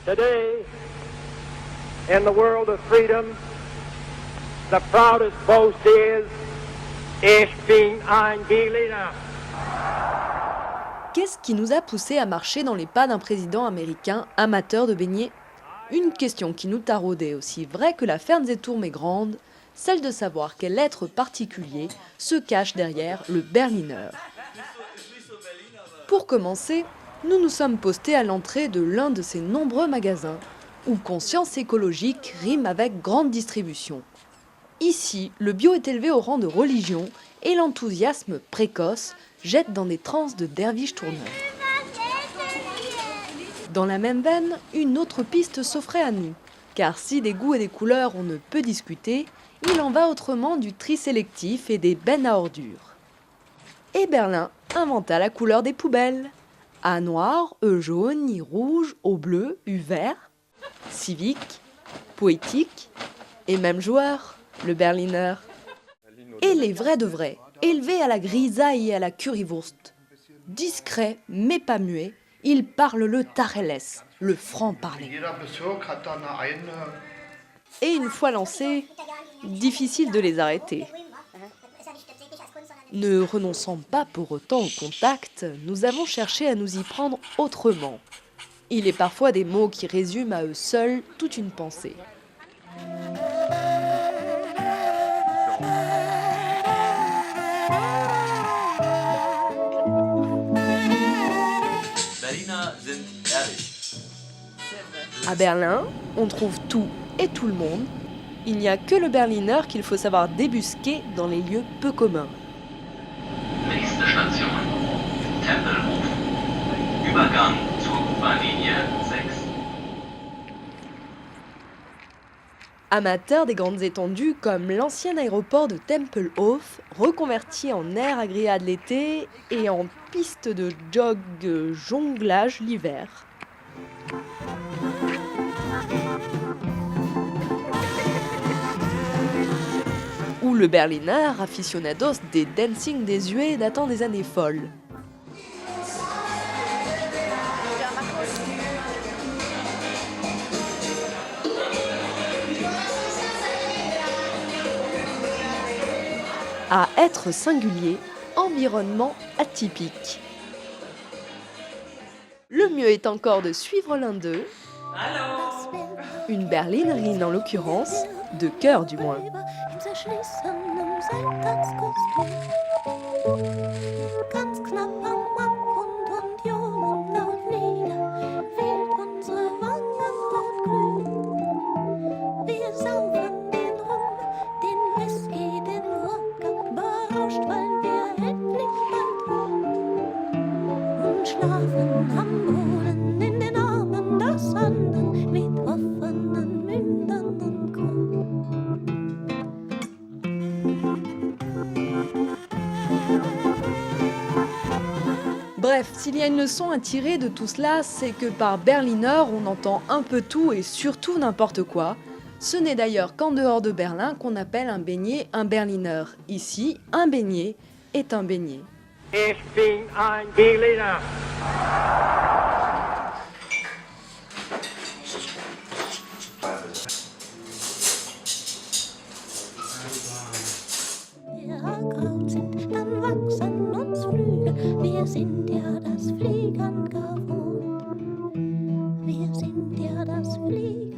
Today, in the world of freedom, the proudest boast is, ich bin ein Berliner. Qu'est-ce qui nous a poussé à marcher dans les pas d'un président américain amateur de beignets? Une question qui nous taraudait, aussi vraie que la Fernsehturm est grande, celle de savoir quel être particulier se cache derrière le Berliner. Pour commencer, nous nous sommes postés à l'entrée de l'un de ces nombreux magasins où conscience écologique rime avec grande distribution. Ici, le bio est élevé au rang de religion et l'enthousiasme précoce jette dans des transes de derviches tourneurs. Dans la même veine, une autre piste s'offrait à nous, car si des goûts et des couleurs on ne peut discuter, il en va autrement du tri sélectif et des bennes à ordures. Et Berlin inventa la couleur des poubelles. A noir, E jaune, I rouge, O bleu, U vert, civique, poétique et même joueur, le Berliner. Et les vrais de vrais, élevés à la grisaille et à la currywurst. Discret mais pas muet, ils parlent le Tacheles, le franc-parler. Et une fois lancés, difficile de les arrêter. Ne renonçant pas pour autant au contact, nous avons cherché à nous y prendre autrement. Il est parfois des mots qui résument à eux seuls toute une pensée. À Berlin, on trouve tout et tout le monde. Il n'y a que le Berliner qu'il faut savoir débusquer dans les lieux peu communs. Nächste Station, Tempelhof. Übergang zur U-Bahn-Linie 6. Amateur des grandes étendues comme l'ancien aéroport de Tempelhof, reconverti en aire agréable l'été et en piste de jonglage l'hiver. Ou le Berliner, aficionados des dancing désuets datant des années folles. À être singulier, environnement atypique. Le mieux est encore de suivre l'un d'eux, une Berlinerin en l'occurrence, de cœur du moins. Bref, s'il y a une leçon à tirer de tout cela, c'est que par Berliner, on entend un peu tout et surtout n'importe quoi. Ce n'est d'ailleurs qu'en dehors de Berlin qu'on appelle un beignet un Berliner. Ici, un beignet est un beignet. Ich bin ein Berliner. Wir sind ja das Fliegen gewohnt. Wir sind ja das Fliegen.